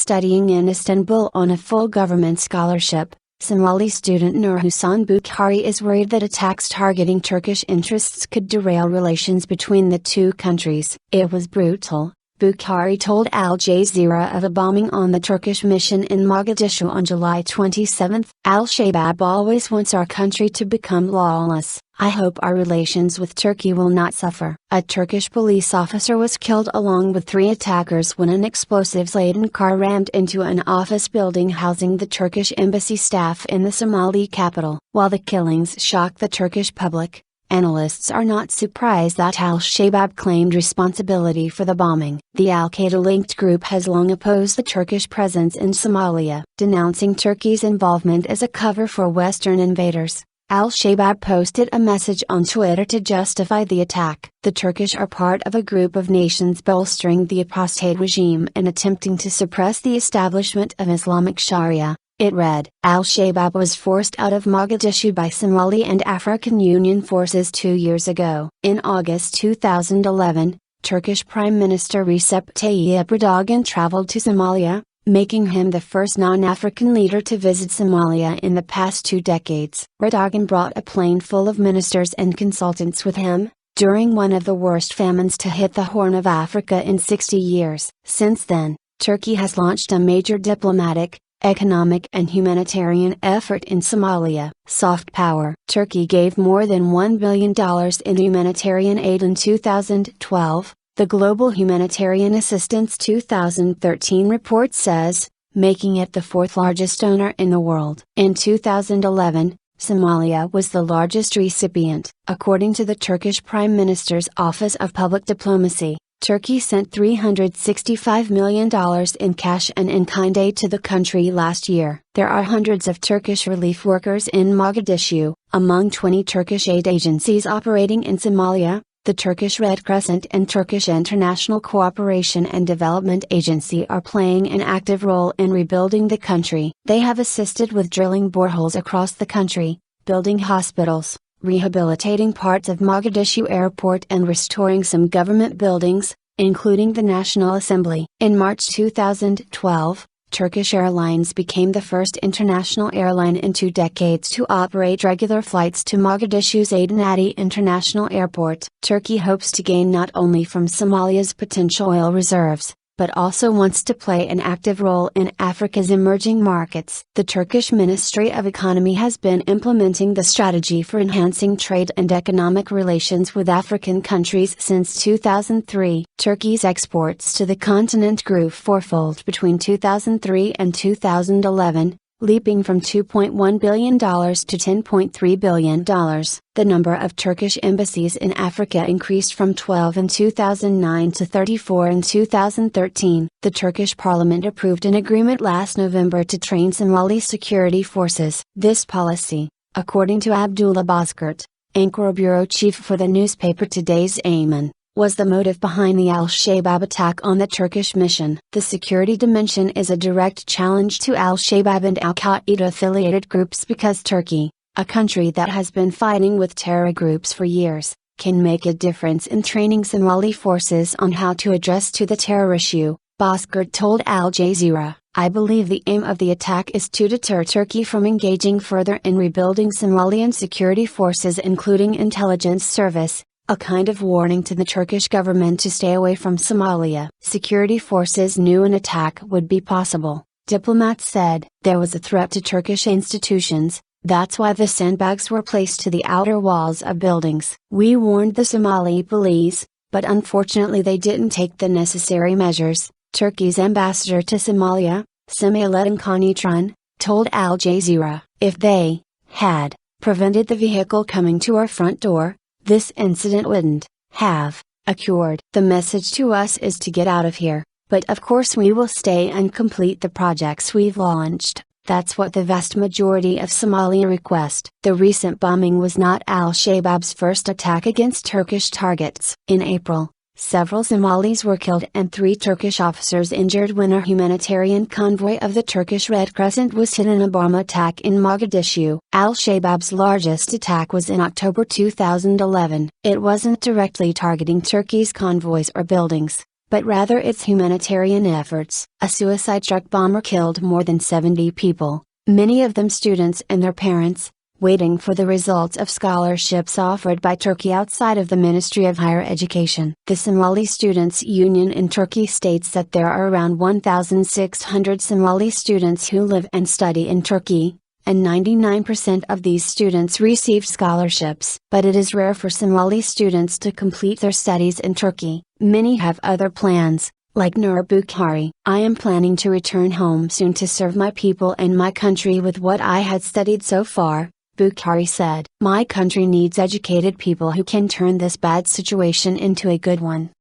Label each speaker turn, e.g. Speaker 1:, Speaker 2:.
Speaker 1: Studying in Istanbul on a full government scholarship, Somali student Nur Hassan Bukhari is worried that attacks targeting Turkish interests could derail relations between the two countries. "It was brutal," Bukhari told Al Jazeera of a bombing on the Turkish mission in Mogadishu on July 27. "Al-Shabaab always wants our country to become lawless. I hope our relations with Turkey will not suffer." A Turkish police officer was killed along with 3 attackers when an explosives-laden car rammed into an office building housing the Turkish embassy staff in the Somali capital. While the killings shocked the Turkish public, analysts are not surprised that Al-Shabaab claimed responsibility for the bombing. The Al-Qaeda-linked group has long opposed the Turkish presence in Somalia, denouncing Turkey's involvement as a cover for Western invaders. Al-Shabaab posted a message on Twitter to justify the attack. "The Turkish are part of a group of nations bolstering the apostate regime and attempting to suppress the establishment of Islamic Sharia," it read. Al-Shabaab was forced out of Mogadishu by Somali and African Union forces 2 years ago. In August 2011, Turkish Prime Minister Recep Tayyip Erdogan traveled to Somalia, making him the first non-African leader to visit Somalia in the past 2 decades. Erdogan brought a plane full of ministers and consultants with him, during one of the worst famines to hit the Horn of Africa in 60 years. Since then, Turkey has launched a major diplomatic, economic and humanitarian effort in Somalia. Soft power. Turkey gave more than $1 billion in humanitarian aid in 2012, the Global Humanitarian Assistance 2013 report says, making it the 4th largest donor in the world. In 2011, Somalia was the largest recipient. According to the Turkish Prime Minister's Office of Public Diplomacy, Turkey sent $365 million in cash and in-kind aid to the country last year. There are hundreds of Turkish relief workers in Mogadishu. Among 20 Turkish aid agencies operating in Somalia, the Turkish Red Crescent and Turkish International Cooperation and Development Agency are playing an active role in rebuilding the country. They have assisted with drilling boreholes across the country, building hospitals, rehabilitating parts of Mogadishu Airport and restoring some government buildings, including the National Assembly. In March 2012, Turkish Airlines became the first international airline in 2 decades to operate regular flights to Mogadishu's Adenadi International Airport. Turkey hopes to gain not only from Somalia's potential oil reserves, but also wants to play an active role in Africa's emerging markets. The Turkish Ministry of Economy has been implementing the strategy for enhancing trade and economic relations with African countries since 2003. Turkey's exports to the continent grew fourfold between 2003 and 2011, leaping from $2.1 billion to $10.3 billion. The number of Turkish embassies in Africa increased from 12 in 2009 to 34 in 2013. The Turkish parliament approved an agreement last November to train Somali security forces. This policy, according to Abdullah Bozkurt, Ankara bureau chief for the newspaper Today's Ayman, was the motive behind the Al-Shabaab attack on the Turkish mission. The security dimension is a direct challenge to Al-Shabaab and Al-Qaeda-affiliated groups because Turkey, a country that has been fighting with terror groups for years, can make a difference in training Somali forces on how to address the terror issue, Bozkurt told Al Jazeera. "I believe the aim of the attack is to deter Turkey from engaging further in rebuilding Somalian security forces including intelligence service, a kind of warning to the Turkish government to stay away from Somalia." Security forces knew an attack would be possible, diplomats said. "There was a threat to Turkish institutions, that's why the sandbags were placed to the outer walls of buildings. We warned the Somali police, but unfortunately they didn't take the necessary measures," Turkey's ambassador to Somalia, Semalettin Kanitran, told Al Jazeera. "If they had prevented the vehicle coming to our front door, this incident wouldn't have occurred. The message to us is to get out of here, but of course we will stay and complete the projects we've launched. That's what the vast majority of Somalia request." The recent bombing was not Al-Shabaab's first attack against Turkish targets. In April, several Somalis were killed and 3 Turkish officers injured when a humanitarian convoy of the Turkish Red Crescent was hit in a bomb attack in Mogadishu. Al-Shabaab's largest attack was in October 2011. It wasn't directly targeting Turkey's convoys or buildings, but rather its humanitarian efforts. A suicide truck bomber killed more than 70 people, many of them students and their parents, waiting for the results of scholarships offered by Turkey outside of the Ministry of Higher Education. The Somali Students' Union in Turkey states that there are around 1,600 Somali students who live and study in Turkey, and 99% of these students receive scholarships. But it is rare for Somali students to complete their studies in Turkey. Many have other plans, like Nur Bukhari. I am planning to return home soon to serve my people and my country with what I had studied so far, Bukhari said. My country needs educated people who can turn this bad situation into a good one.